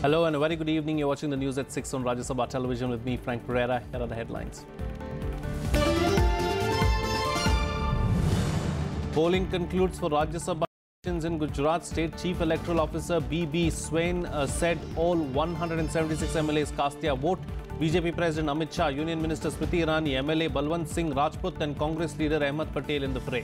Hello and a very good evening. You're watching the news at 6 on Rajya Sabha television with me, Frank Pereira. Here are the headlines. Polling concludes for Rajya Sabha elections in Gujarat. State Chief Electoral Officer B.B. Swain said all 176 MLAs cast their vote. BJP President Amit Shah, Union Minister Smriti Irani, MLA Balwant Singh Rajput and Congress leader Ahmed Patel in the fray.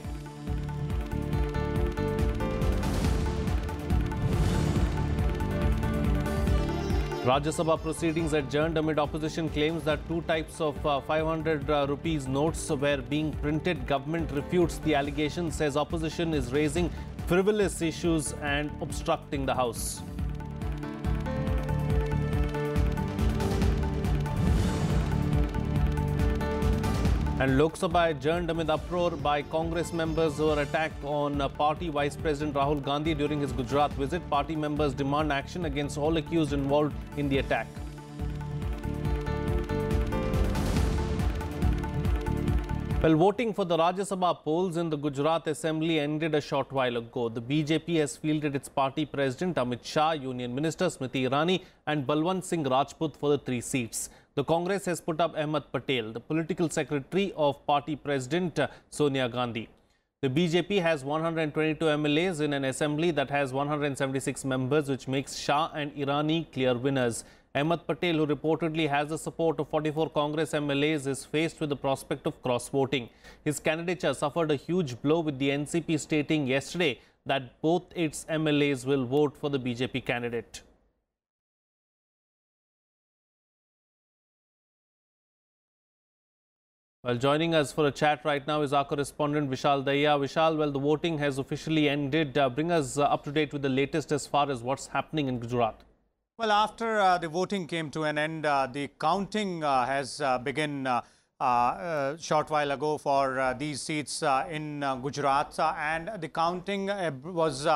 Rajya Sabha proceedings adjourned amid opposition claims that two types of 500 rupees notes were being printed. Government refutes the allegation, says opposition is raising frivolous issues and obstructing the House. And Lok Sabha adjourned amid uproar by Congress members who were attacked on party Vice President Rahul Gandhi during his Gujarat visit. Party members demand action against all accused involved in the attack. Well, voting for the Rajya Sabha polls in the Gujarat Assembly ended a short while ago. The BJP has fielded its party president Amit Shah, Union Minister Smriti Irani and Balwant Singh Rajput for the 3 seats. The Congress has put up Ahmed Patel, the political secretary of party president Sonia Gandhi. The BJP has 122 MLAs in an assembly that has 176 members, which makes Shah and Irani clear winners. Ahmed Patel, who reportedly has the support of 44 Congress MLAs, is faced with the prospect of cross-voting. His candidature suffered a huge blow, with the NCP stating yesterday that both its MLAs will vote for the BJP candidate. Well, joining us for a chat right now is our correspondent Vishal Dahiya. Vishal, well, the voting has officially ended. Bring us up to date with the latest as far as what's happening in Gujarat. Well, after the voting came to an end, the counting has begun short while ago for these seats in Gujarat, and the counting was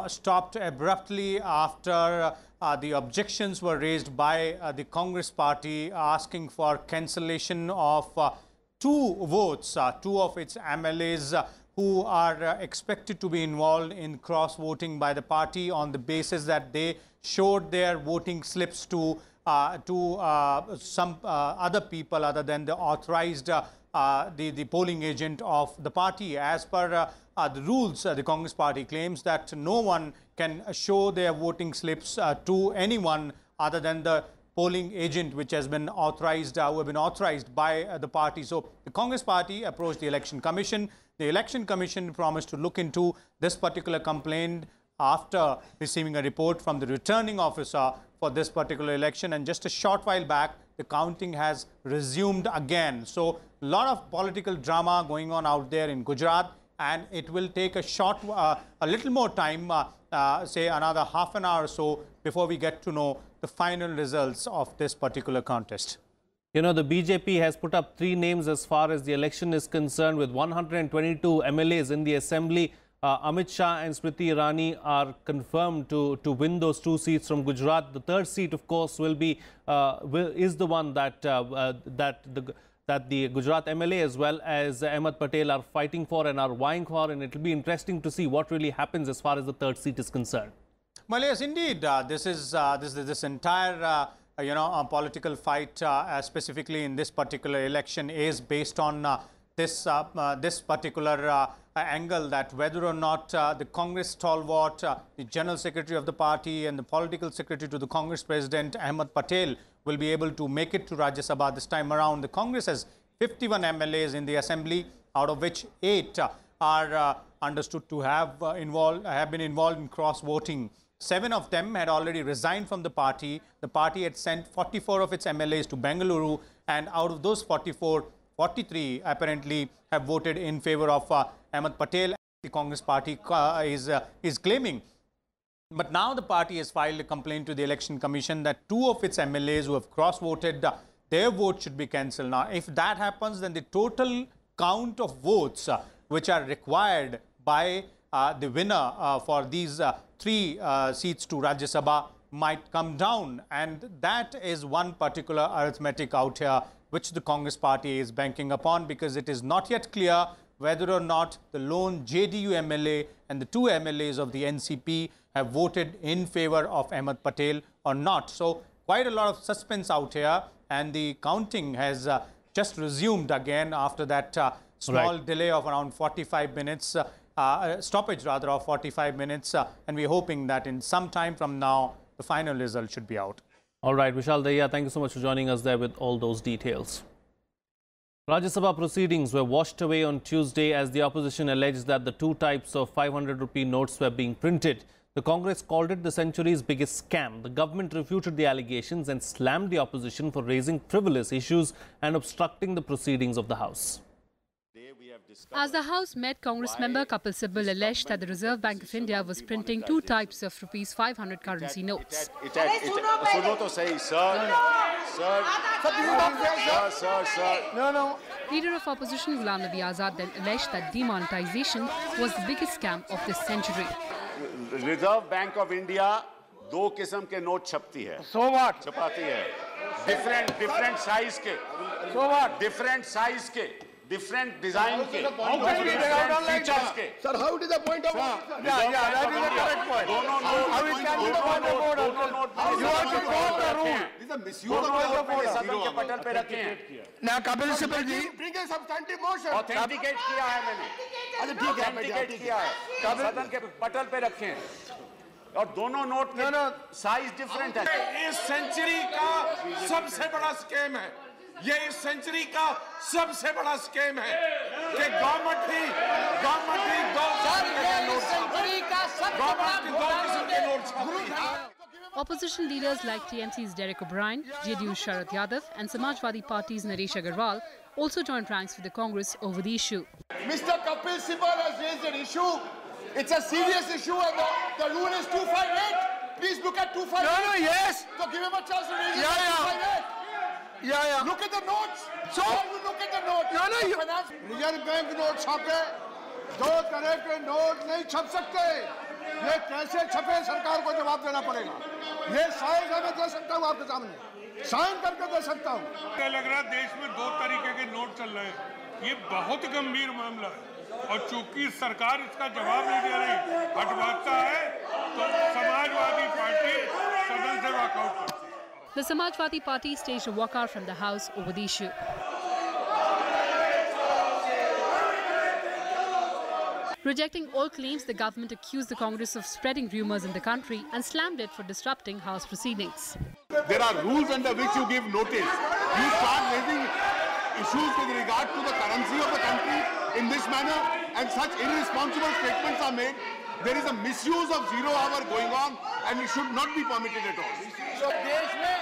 stopped abruptly after the objections were raised by the Congress party asking for cancellation of 2 votes, 2 of its MLAs who are expected to be involved in cross-voting by the party on the basis that they showed their voting slips to some other people other than the authorized the polling agent of the party. As per the rules, the Congress party claims that no one can show their voting slips to anyone other than the polling agent which has been authorized, who have been authorized by the party. So the Congress party approached the Election Commission. The Election Commission promised to look into this particular complaint after receiving a report from the returning officer for this particular election. And just a short while back, the counting has resumed again. So a lot of political drama going on out there in Gujarat, and it will take a little more time, say another half an hour or so, before we get to know the final results of this particular contest. You know, the BJP has put up 3 names as far as the election is concerned, with 122 MLAs in the assembly. Amit Shah and Smriti Irani are confirmed to win those 2 seats from Gujarat. The 3rd seat, of course, is the one that the Gujarat MLA as well as Ahmed Patel are fighting for and are vying for, and it will be interesting to see what really happens as far as the 3rd seat is concerned. Well, yes, indeed, this entire political fight, specifically in this particular election, is based on this particular angle, that whether or not the Congress stalwart, the General Secretary of the party and the Political Secretary to the Congress President Ahmed Patel will be able to make it to Rajya Sabha this time around. The Congress has 51 MLAs in the Assembly, out of which 8 are understood to have been involved in cross-voting. 7 of them had already resigned from the party. The party had sent 44 of its MLAs to Bengaluru, and out of those 44, 43 apparently have voted in favor of Ahmed Patel, the Congress party is claiming. But now the party has filed a complaint to the Election Commission that 2 of its MLAs who have cross-voted, their vote should be cancelled. Now, if that happens, then the total count of votes which are required by the winner for these 3 seats to Rajya Sabha might come down. And that is one particular arithmetic out here which the Congress party is banking upon, because it is not yet clear whether or not the lone JDU MLA and the two MLAs of the NCP have voted in favor of Ahmed Patel or not. So quite a lot of suspense out here, and the counting has just resumed again after that small delay of around 45 minutes, stoppage rather of 45 minutes, and we're hoping that in some time from now, the final result should be out. All right, Vishal Dahiya, thank you so much for joining us there with all those details. Rajya Sabha proceedings were washed away on Tuesday as the opposition alleged that the two types of 500 rupee notes were being printed. The Congress called it the century's biggest scam. The government refuted the allegations and slammed the opposition for raising frivolous issues and obstructing the proceedings of the House. As the House met, Congress member Kapil Sibal alleged that the Reserve Bank of India was printing two types of Rs 500 currency notes. Leader of opposition Ghulam Nabi Azad then alleged that demonetization was the biggest scam of this century. Reserve Bank of India दो किस्म के note छपती है, छपाती है, different size के, different size के, different design के, different features के. Sir, how is the point of order? Yeah, that is the correct point. How it can be the point of order? You have to follow the rule. This is a misuse of the order. सदन के पटल पे रखे हैं. Now, Kapil Sibal ji, bring a substantive motion. Authenticate किया है मैंने. अच्छा ठीक है, Authenticate किया है. सदन के पटल पे रखे हैं. और दोनों नोट के साइज डिफरेंट है. इस सेंचुरी का सबसे बड़ा स्कैम है. ये इस सेंचुरी का सबसे बड़ा स्कैम है कि गवर्नमेंट ही दो किस्म के नोट छापती है. Opposition leaders like TMC's Derek O'Brien, JDU's Sharad Yadav and Samajwadi Party's Naresh Agarwal also joined ranks with the Congress over the issue. Mr. Kapil Sibal has raised an issue. It's a serious issue and the rule is 258. Please look at 258. No, yes. So give him a chance to raise it. 258. Yeah. Look at the notes. So you look at the notes. Reserve Bank notes छापे, दो तरह के note नहीं छप सकते. ये कैसे छपे सरकार को जवाब देना पड़ेगा. ये साइन मैं दे सकता हूँ आपके सामने. साइन करके दे सकता हूँ. लग रहा है देश में दो तरीके के नोट चल रहे हैं. ये बहुत गंभीर मामला है और चूंकि सरकार इसका जवाब नहीं दे रही, हटवाता है, तो समाजवादी पार्टी सदन से वॉकआउट करती है. The Samajwadi Party staged a walkout from the House over the issue. Rejecting all claims, the government accused the Congress of spreading rumours in the country and slammed it for disrupting House proceedings. There are rules under which you give notice. You start raising issues with regard to the currency of the country in this manner, and such irresponsible statements are made. There is a misuse of 0 hour going on, and it should not be permitted at all. जो देश में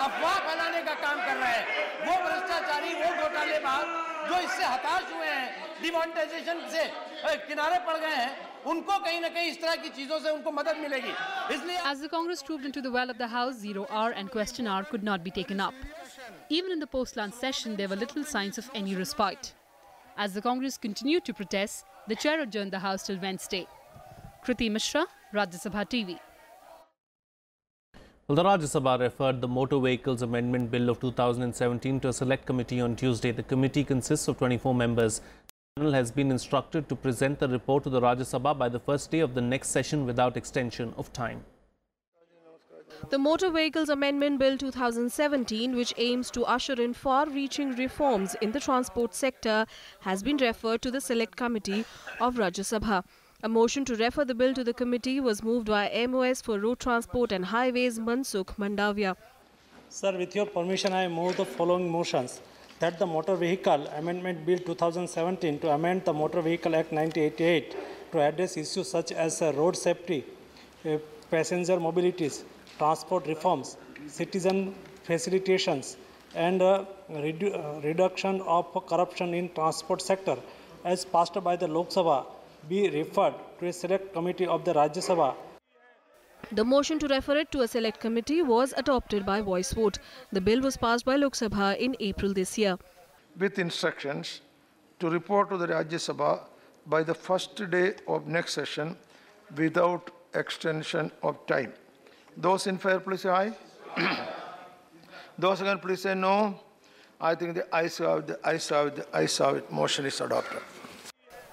अफवाह फैलाने का काम कर रहे हैं, वो भ्रष्टाचारी, वो घोटालेबाज जो इससे हताश हुए हैं, डिमोनेटाइजेशन से किनारे पड़ गए हैं, उनको कहीं न कहीं इस तरह की चीजों से उनको मदद मिलेगी. इसलिए As the Congress trooped into the well of the House, 0 hour and question hour could not be taken up. Even in the post-lunch session, there were little signs of any respite. As the Congress continued to protest, the chair adjourned the House till Wednesday. Kriti Mishra, Rajya Sabha TV. Well, the Rajya Sabha referred the Motor Vehicles Amendment Bill of 2017 to a select committee on Tuesday. The committee consists of 24 members. The panel has been instructed to present the report to the Rajya Sabha by the first day of the next session without extension of time. The Motor Vehicles Amendment Bill 2017, which aims to usher in far-reaching reforms in the transport sector, has been referred to the Select Committee of Rajya Sabha. A motion to refer the bill to the committee was moved by MOS for Road Transport and Highways Mansukh Mandavia. Sir, with your permission, I move the following motions. That the Motor Vehicle Amendment Bill 2017 to amend the Motor Vehicle Act 1988 to address issues such as road safety, passenger mobilities, transport reforms, citizen facilitations, and reduction of corruption in transport sector, as passed by the Lok Sabha, be referred to a select committee of the Rajya Sabha. The motion to refer it to a select committee was adopted by voice vote. The bill was passed by Lok Sabha in April this year. With instructions to report to the Rajya Sabha by the first day of next session without extension of time. Those in favor, please say aye. Those against, please say no. I think the ayes have it. Motion is adopted.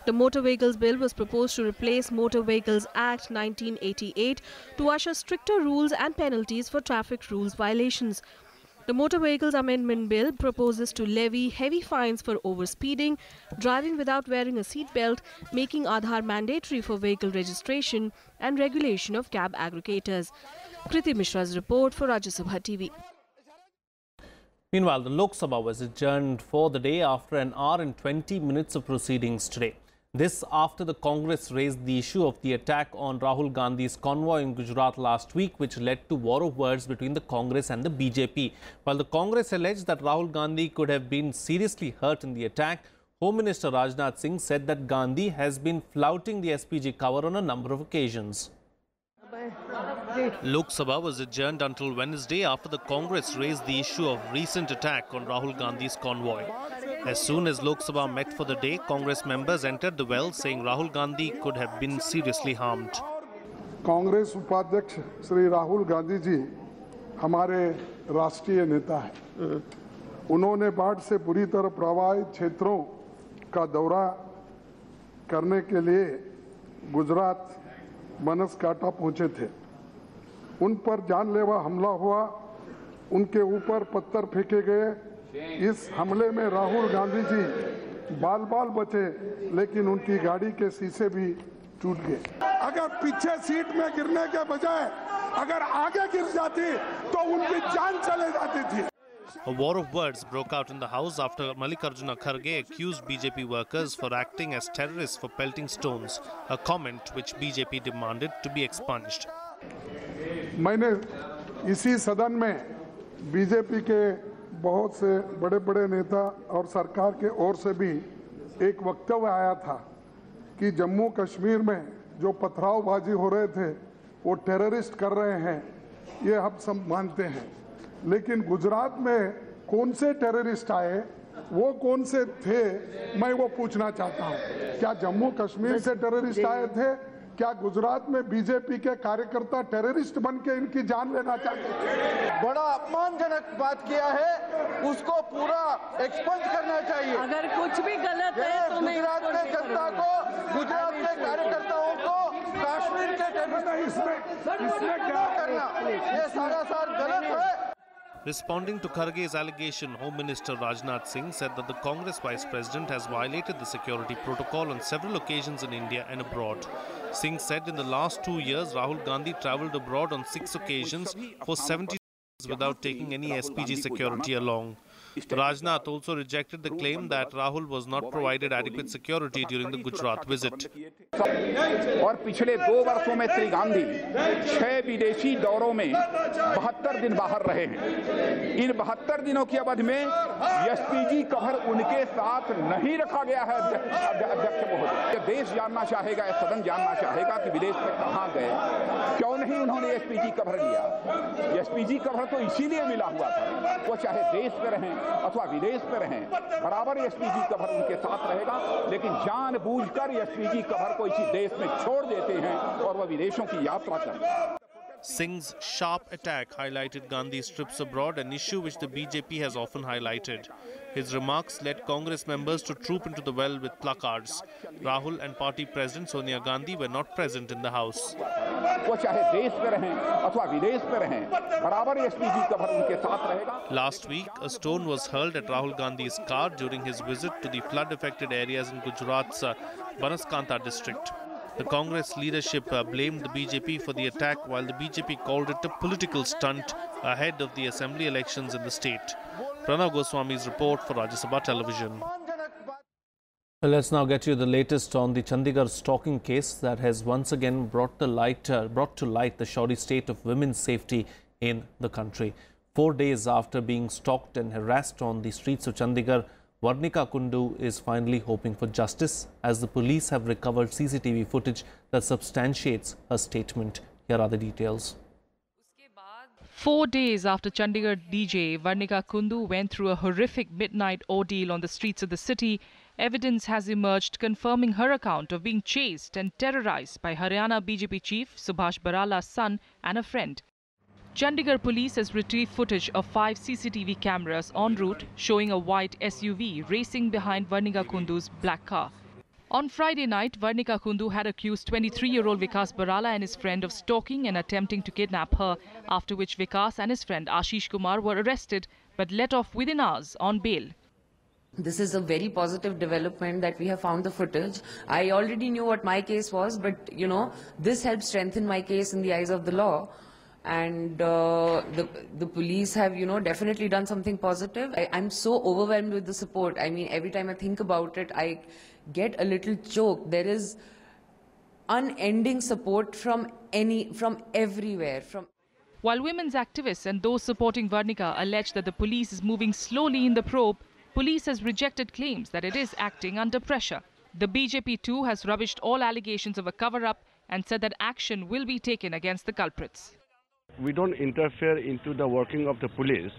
The Motor Vehicles Bill was proposed to replace Motor Vehicles Act 1988 to usher stricter rules and penalties for traffic rules violations. The Motor Vehicles Amendment Bill proposes to levy heavy fines for overspeeding, driving without wearing a seatbelt, making Aadhaar mandatory for vehicle registration and regulation of cab aggregators. Kriti Mishra's report for Rajya Sabha TV. Meanwhile, the Lok Sabha was adjourned for the day after an hour and 20 minutes of proceedings today. This after the Congress raised the issue of the attack on Rahul Gandhi's convoy in Gujarat last week, which led to war of words between the Congress and the BJP. While the Congress alleged that Rahul Gandhi could have been seriously hurt in the attack, Home Minister Rajnath Singh said that Gandhi has been flouting the SPG cover on a number of occasions. Lok Sabha was adjourned until Wednesday after the Congress raised the issue of recent attack on Rahul Gandhi's convoy. As soon as Lok Sabha met for the day, Congress members entered the well saying Rahul Gandhi could have been seriously harmed. Congress उपाध्यक्ष श्री राहुल गांधी जी हमारे राष्ट्रीय नेता हैं। उन्होंने बाढ़ से बुरी तरह प्रभावित क्षेत्रों का दौरा करने के लिए गुजरात बनासकांठा पहुंचे थे। उन पर जानलेवा हमला हुआ, उनके ऊपर पत्थर फेंके गए। इस हमले में राहुल गांधी जी बाल-बाल बचे, लेकिन उनकी गाड़ी के शीशे भी टूट गए। अगर पीछे सीट में गिरने के बजाय अगर आगे गिर जाती तो उनकी जान चले जाती थी। A war of words broke out in the House after Mallikarjuna Kharge accused BJP workers for acting as terrorists for pelting stones, a comment which BJP demanded to be expunged. मैंने इसी सदन में बीजेपी के बहुत से बड़े-बड़े नेता और सरकार के ओर से भी एक वक्तव्य आया था कि जम्मू कश्मीर में जो पथरावबाजी हो रहे थे वो टेररिस्ट कर रहे हैं, ये हम सब मानते हैं। लेकिन गुजरात में कौन से टेररिस्ट आए, वो कौन से थे, मैं वो पूछना चाहता हूँ। क्या जम्मू कश्मीर से टेररिस्ट आए थे? क्या गुजरात में बीजेपी के कार्यकर्ता टेररिस्ट बन के इनकी जान लेना चाहते थे? बड़ा अपमानजनक बात किया है, उसको पूरा एक्सपंज करना चाहिए। अगर कुछ भी गलत है तो मैं गुजरात के जनता को, गुजरात के कार्यकर्ताओं को कश्मीर के इसमें क्या करना, ये सारा गलत है। Responding to Kharge's allegation, Home Minister Rajnath Singh said that the Congress Vice President has violated the security protocol on several occasions in India and abroad. Singh said in the last 2 years, Rahul Gandhi travelled abroad on 6 occasions for 70 days without taking any SPG security along. Rajnath also rejected the claim that Rahul was not provided adequate security during the Gujarat visit. और पिछले 2 वर्षों में श्री गांधी 6 विदेशी दौरों में 72 दिन बाहर रहे हैं। इन 72 दिनों की अवधि में एसपीजी कवर उनके साथ नहीं रखा गया है। अध्यक्ष महोदय, देश जानना चाहेगा, सदन जानना चाहेगा कि विदेश में कहां गए, क्यों नहीं उन्होंने एसपीजी कवर लिया। एसपीजी कवर तो इसीलिए मिला हुआ था, वो चाहे देश में रहें अथवा विदेश में रहें, बराबर एसपीजी कवर उनके साथ रहेगा। लेकिन जानबूझकर एसपीजी कवर को इसी देश में छोड़ देते हैं और वह विदेशों की यात्रा करते हैं। Singh's sharp attack highlighted Gandhi's trips abroad, an issue which the BJP has often highlighted. His remarks led Congress members to troop into the well with placards. Rahul and party president Sonia Gandhi were not present in the house. Last week, a stone was hurled at Rahul Gandhi's car during his visit to the flood-affected areas in Gujarat's Banaskantha district. The Congress leadership blamed the BJP for the attack, while the BJP called it a political stunt ahead of the assembly elections in the state. Pranav Goswami's report for Rajya Sabha Television. Well, let's now get you the latest on the Chandigarh stalking case that has once again brought to light the shoddy state of women's safety in the country. 4 days after being stalked and harassed on the streets of Chandigarh, Varnika Kundu is finally hoping for justice as the police have recovered CCTV footage that substantiates her statement. Here are the details. 4 days after Chandigarh DJ Varnika Kundu went through a horrific midnight ordeal on the streets of the city, evidence has emerged confirming her account of being chased and terrorized by Haryana BJP chief Subhash Barala's son and a friend. Chandigarh police has retrieved footage of 5 CCTV cameras en route showing a white SUV racing behind Varnika Kundu's black car. On Friday night, Varnika Kundu had accused 23-year-old Vikas Barala and his friend of stalking and attempting to kidnap her, after which Vikas and his friend Ashish Kumar were arrested but let off within hours on bail. This is a very positive development that we have found the footage. I already knew what my case was, but this helps strengthen my case in the eyes of the law. And the police have, definitely done something positive. I'm so overwhelmed with the support. I mean, every time I think about it, I get a little choked. There is unending support from everywhere. While women's activists and those supporting Varnika allege that the police is moving slowly in the probe, police has rejected claims that it is acting under pressure. The BJP too has rubbished all allegations of a cover-up and said that action will be taken against the culprits. We don't interfere into the working of the police,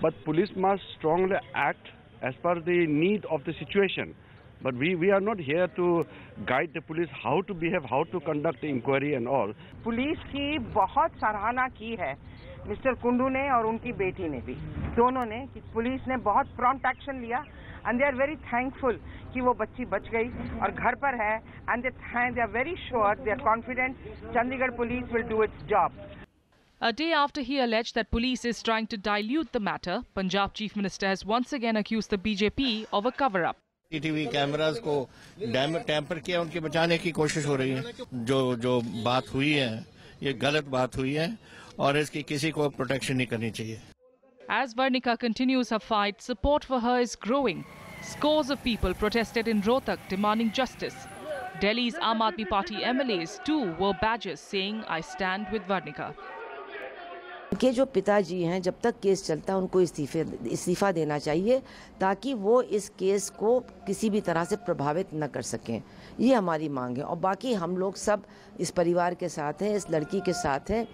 but police must strongly act as per the need of the situation. But we are not here to guide the police how to behave, how to conduct the inquiry and all. Police की बहुत सराहना की है mister Kundu ने और उनकी बेटी ने भी, दोनों ने, कि पुलिस ने बहुत प्रॉम्प्ट एक्शन लिया and they are very thankful कि वो बच्ची बच गई और घर पर है, and they are very sure, they are confident Chandigarh police will do its job. A day after he alleged that police is trying to dilute the matter, Punjab Chief Minister has once again accused the BJP of a cover-up. TV cameras को tamper किया, उनके बचाने की कोशिश हो रही है. जो बात हुई है, ये गलत बात हुई है और इसकी किसी को प्रोटेक्शन नहीं करनी चाहिए. As Varnika continues her fight, support for her is growing. Scores of people protested in Rohtak demanding justice. Delhi's Aam Aadmi Party MLAs too wore badges saying, "I stand with Varnika." उनके जो पिताजी हैं, जब तक case चलता है उनको इस्तीफा देना चाहिए ताकि वो इस केस को किसी भी तरह से प्रभावित न कर सकें. ये हमारी मांग है और बाकी हम लोग सब इस परिवार के साथ हैं, इस लड़की के साथ हैं.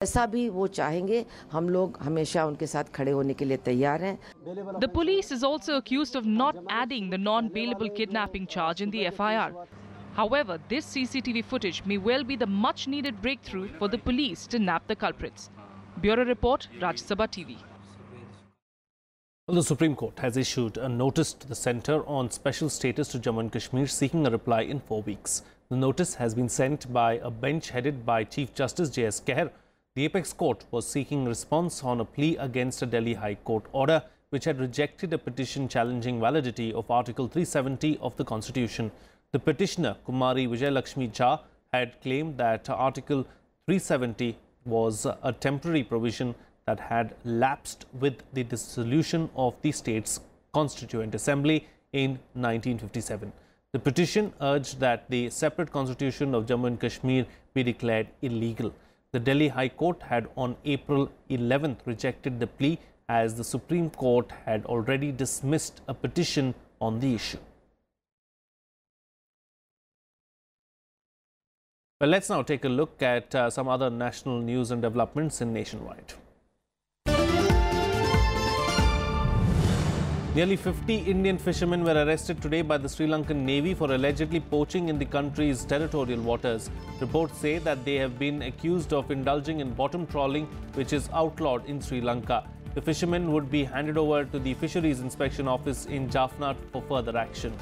ऐसा भी वो चाहेंगे, हम लोग हमेशा उनके साथ खड़े होने के लिए तैयार हैं. The police is also accused of not adding the non-bailable kidnapping charge in the FIR. However, this CCTV footage may well be the much-needed breakthrough for the police to nab the culprits. Bureau Report, Rajya Sabha TV. Well, the Supreme Court has issued a notice to the Centre on Special Status to Jammu and Kashmir seeking a reply in 4 weeks. The notice has been sent by a bench headed by Chief Justice J.S. Keher. The Apex Court was seeking response on a plea against a Delhi High Court order which had rejected a petition challenging validity of Article 370 of the Constitution. The petitioner, Kumari Vijayalakshmi Jha, had claimed that Article 370 was a temporary provision that had lapsed with the dissolution of the state's Constituent Assembly in 1957. The petition urged that the separate constitution of Jammu and Kashmir be declared illegal. The Delhi High Court had on April 11th rejected the plea as the Supreme Court had already dismissed a petition on the issue. Well, let's now take a look at some other national news and developments in nationwide. Nearly 50 Indian fishermen were arrested today by the Sri Lankan Navy for allegedly poaching in the country's territorial waters. Reports say that they have been accused of indulging in bottom trawling, which is outlawed in Sri Lanka. The fishermen would be handed over to the Fisheries Inspection Office in Jaffna for further action.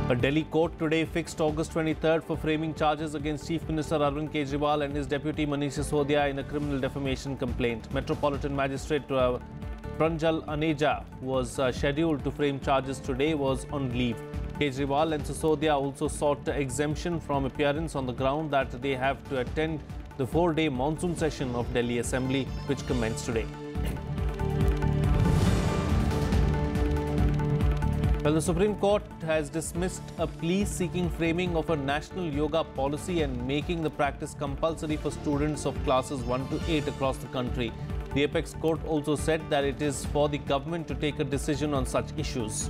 A Delhi court today fixed August 23rd for framing charges against Chief Minister Arvind Kejriwal and his deputy Manish Sisodia in a criminal defamation complaint. Metropolitan Magistrate Pranjal Aneja, who was scheduled to frame charges today, was on leave. Kejriwal and Sisodia also sought exemption from appearance on the ground that they have to attend the 4-day monsoon session of Delhi Assembly, which commenced today. Well, the Supreme Court has dismissed a plea seeking framing of a national yoga policy and making the practice compulsory for students of classes 1 to 8 across the country. The Apex Court also said that it is for the government to take a decision on such issues.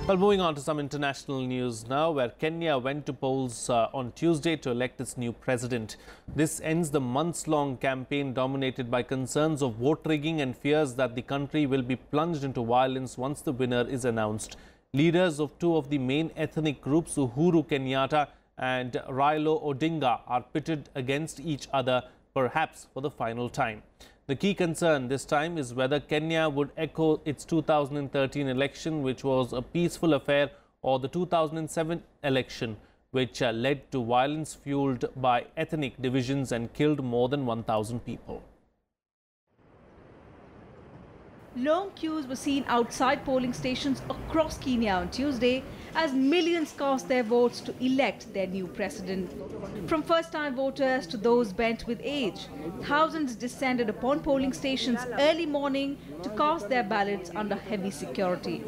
Well, moving on to some international news now, where Kenya went to polls on Tuesday to elect its new president. This ends the months-long campaign dominated by concerns of vote rigging and fears that the country will be plunged into violence once the winner is announced. Leaders of two of the main ethnic groups, Uhuru Kenyatta and Raila Odinga are pitted against each other, perhaps for the final time. The key concern this time is whether Kenya would echo its 2013 election, which was a peaceful affair, or the 2007 election, which led to violence fueled by ethnic divisions and killed more than 1,000 people. Long queues were seen outside polling stations across Kenya on Tuesday as millions cast their votes to elect their new president. From first-time voters to those bent with age, thousands descended upon polling stations early morning to cast their ballots under heavy security.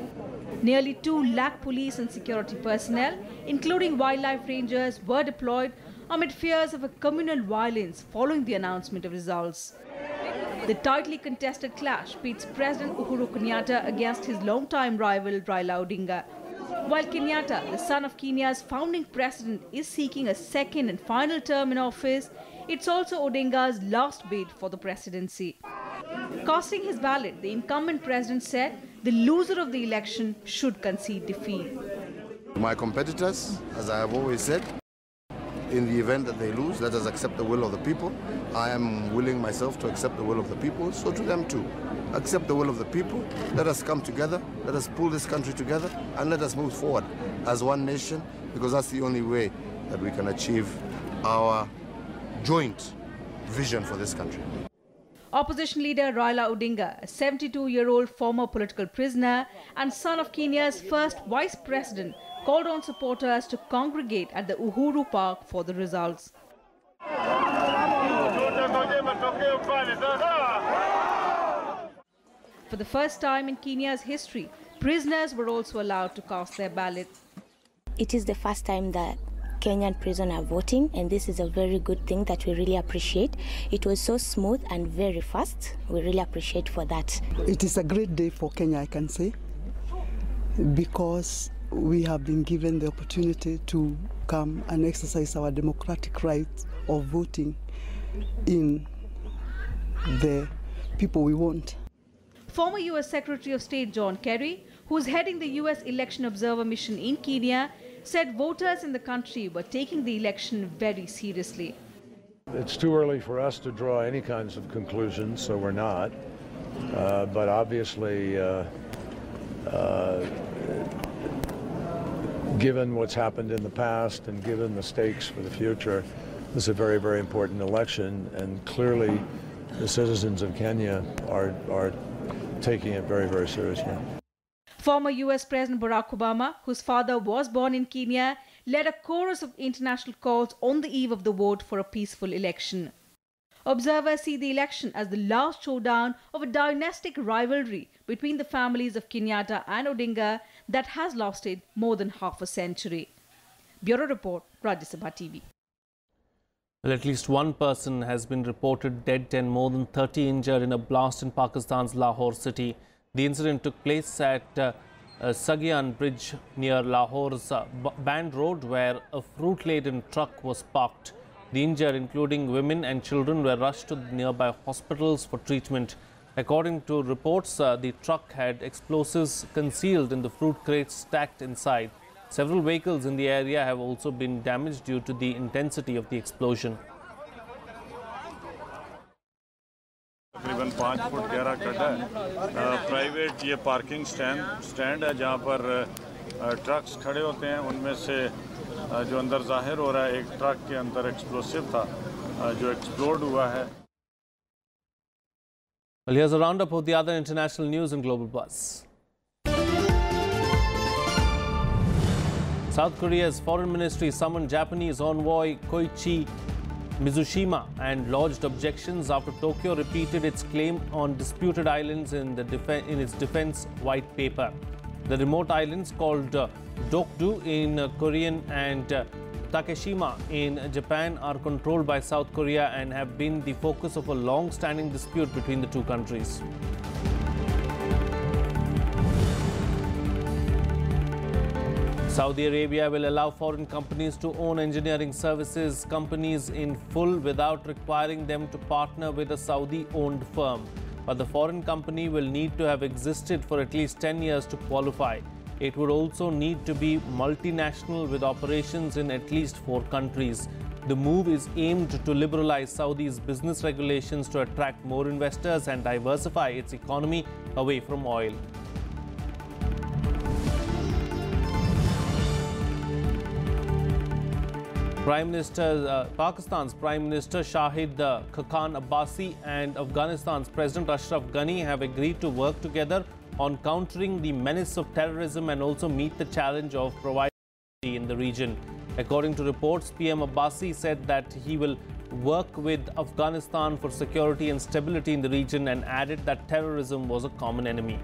Nearly 2 lakh police and security personnel, including wildlife rangers, were deployed amid fears of a communal violence following the announcement of results. The tightly contested clash pits President Uhuru Kenyatta against his longtime rival Raila Odinga. While Kenyatta, the son of Kenya's founding president, is seeking a second and final term in office, it's also Odinga's last bid for the presidency. Casting his ballot, the incumbent president said the loser of the election should concede defeat. My competitors, as I have always said, in the event that they lose, let us accept the will of the people. I am willing myself to accept the will of the people, so to them too. Accept the will of the people, let us come together, let us pull this country together, and let us move forward as one nation, because that's the only way that we can achieve our joint vision for this country. Opposition leader Raila Odinga, a 72-year-old former political prisoner and son of Kenya's first vice president, called on supporters to congregate at the Uhuru Park for the results. For the first time in Kenya's history, prisoners were also allowed to cast their ballot. It is the first time that Kenyan prisoners are voting, and this is a very good thing that we really appreciate. It was so smooth and very fast. We really appreciate for that. It is a great day for Kenya, I can say, because we have been given the opportunity to come and exercise our democratic right of voting in the people we want. Former U.S. Secretary of State John Kerry, who is heading the U.S. Election Observer Mission in Kenya, said voters in the country were taking the election very seriously. It's too early for us to draw any kinds of conclusions, so we're not. But obviously, given what's happened in the past and given the stakes for the future, this is a very, very important election, and clearly the citizens of Kenya are taking it very, very seriously. Former U.S. President Barack Obama, whose father was born in Kenya, led a chorus of international calls on the eve of the vote for a peaceful election. Observers see the election as the last showdown of a dynastic rivalry between the families of Kenyatta and Odinga that has lasted more than half a century. Bureau Report, Rajya Sabha TV. Well, at least one person has been reported dead and more than 30 injured in a blast in Pakistan's Lahore city. The incident took place at Sagian Bridge near Lahore's Band Road, where a fruit-laden truck was parked. The injured, including women and children, were rushed to the nearby hospitals for treatment. According to reports, the truck had explosives concealed in the fruit crates stacked inside. Several vehicles in the area have also been damaged due to the intensity of the explosion. तकरीबन 5 foot गहरा खड्डा है। Private ये parking stand है जहाँ पर trucks खड़े होते हैं। उनमें से जो अंदर जाहिर हो रहा है, एक ट्रक के अंदर एक्सप्लोसिव था जो एक्सप्लोड हुआ है। Well, here's a roundup of the other international news in Global Buzz. South Korea's foreign ministry summoned Japanese envoy Koichi Mizushima and lodged objections after Tokyo repeated its claim on disputed islands in its defense white paper. The remote islands called Dokdo in Korean and Takeshima in Japan are controlled by South Korea and have been the focus of a long-standing dispute between the two countries. Saudi Arabia will allow foreign companies to own engineering services companies in full without requiring them to partner with a Saudi-owned firm. But the foreign company will need to have existed for at least 10 years to qualify. It would also need to be multinational with operations in at least 4 countries. The move is aimed to liberalize Saudi's business regulations to attract more investors and diversify its economy away from oil. Pakistan's Prime Minister Shahid Khaqan Abbasi and Afghanistan's President Ashraf Ghani have agreed to work together on countering the menace of terrorism and also meet the challenge of providing security in the region. According to reports, PM Abbasi said that he will work with Afghanistan for security and stability in the region and added that terrorism was a common enemy.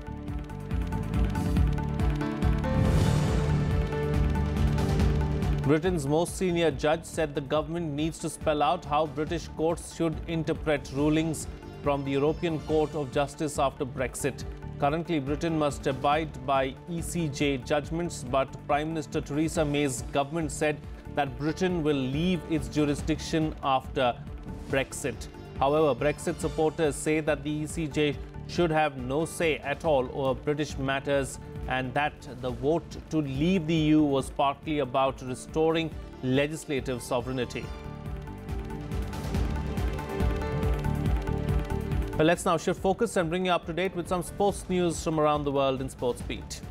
Britain's most senior judge said the government needs to spell out how British courts should interpret rulings from the European Court of Justice after Brexit. Currently, Britain must abide by ECJ judgments, but Prime Minister Theresa May's government said that Britain will leave its jurisdiction after Brexit. However, Brexit supporters say that the ECJ should have no say at all over British matters, and that the vote to leave the EU was partly about restoring legislative sovereignty. Well, let's now shift focus and bring you up to date with some sports news from around the world in Sports Beat.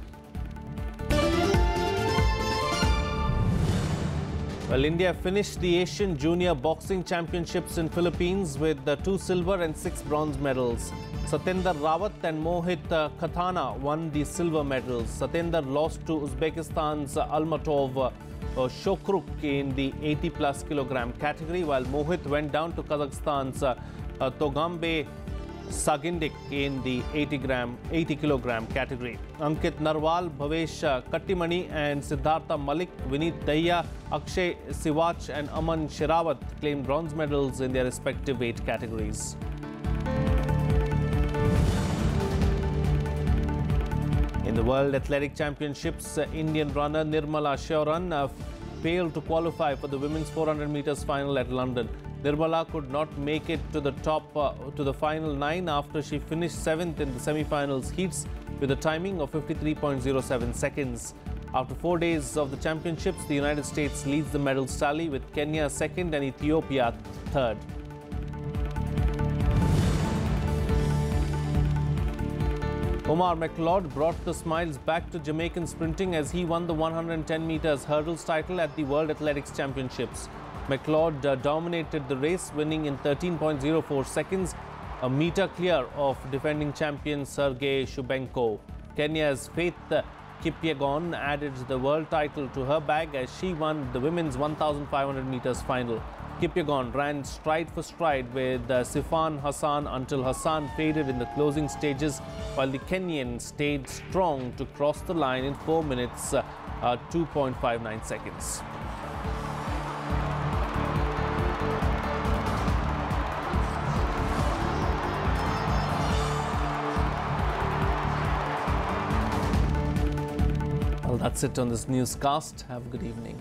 Well, India finished the Asian Junior Boxing Championships in Philippines with 2 silver and 6 bronze medals. Satyendra Rawat and Mohit Khathana won the silver medals. Satyendra lost to Uzbekistan's Almatov Shokruk in the 80+ kilogram category, while Mohit went down to Kazakhstan's Togambe Sagindik in the 80 kilogram category. Ankit Narwal, Bhavesh Kattimani and Siddhartha Malik, Vineet Dahiya, Akshay Siwach and Aman Sherawat claimed bronze medals in their respective weight categories. In the World Athletic Championships, Indian runner Nirmala Sheuran failed to qualify for the women's 400 meters final at London. Nirmala could not make it to the final 9 after she finished 7th in the semi-finals heats with a timing of 53.07 seconds. After 4 days of the championships, the United States leads the medals tally with Kenya 2nd and Ethiopia 3rd. Omar McLeod brought the smiles back to Jamaican sprinting as he won the 110 meters hurdles title at the World Athletics Championships. McLeod dominated the race, winning in 13.04 seconds, a meter clear of defending champion Sergei Shubenko. Kenya's Faith Kipyegon added the world title to her bag as she won the women's 1,500 meters final. Kipyegon ran stride for stride with Sifan Hassan until Hassan faded in the closing stages, while the Kenyan stayed strong to cross the line in 4 minutes 2.59 seconds. Well, that's it on this newscast. Have a good evening.